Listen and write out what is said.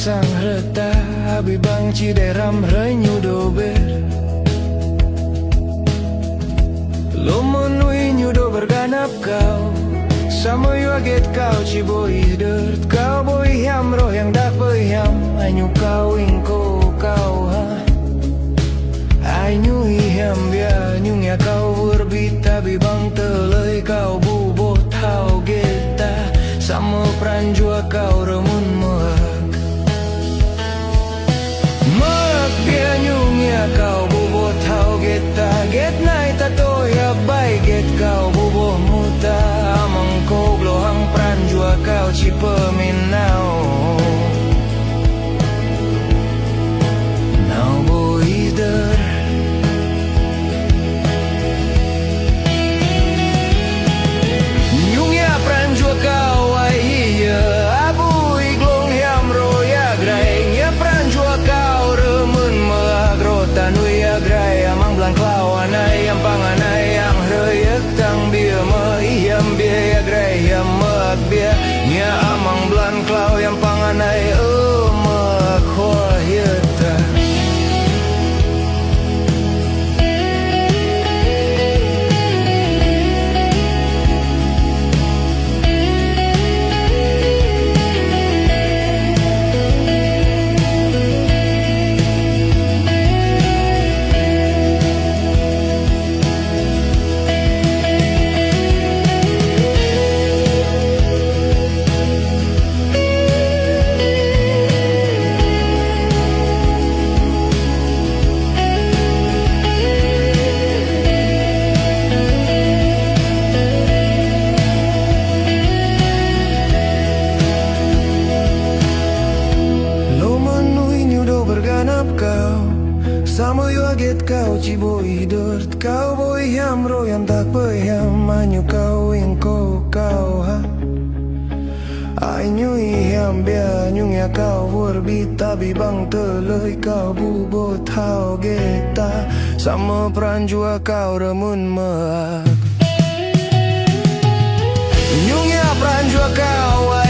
sang reta bang chi để ram rơi nhu đồ ber lo monui nhu do berganap kau sama yu aget kau chi boy dert kau boy ham roh yang dak boy ham anyu kau ingko kau ha anyu ham bia nyu nya kau berbita bang telai kau bubo tau geta sama pranjua kau remun mak bia nyu nya kau bubo tau geta get nai ta to ya bai get kau bubo muta amang ko glohang pranjua kau ci peminau now boy der nyungya pranjua kau ai hiya abu iglong hiam roya grai nya pranjua kau remun magro tanui ya grai amang blan klau anai yang panganai yang reyak tang bia ma iam bia ya grai yang mak bia nya amang blan klau yang panganai mak hoa hieta sama yu aget kau ci boy dert kau boy ham ro yang tak boy ham anyu kau ingko kau ha anyu ham bia nyu nya kau berbita bang telai kau bubo tau geta sama pranjua kau remun mak nyu nya pranjua kau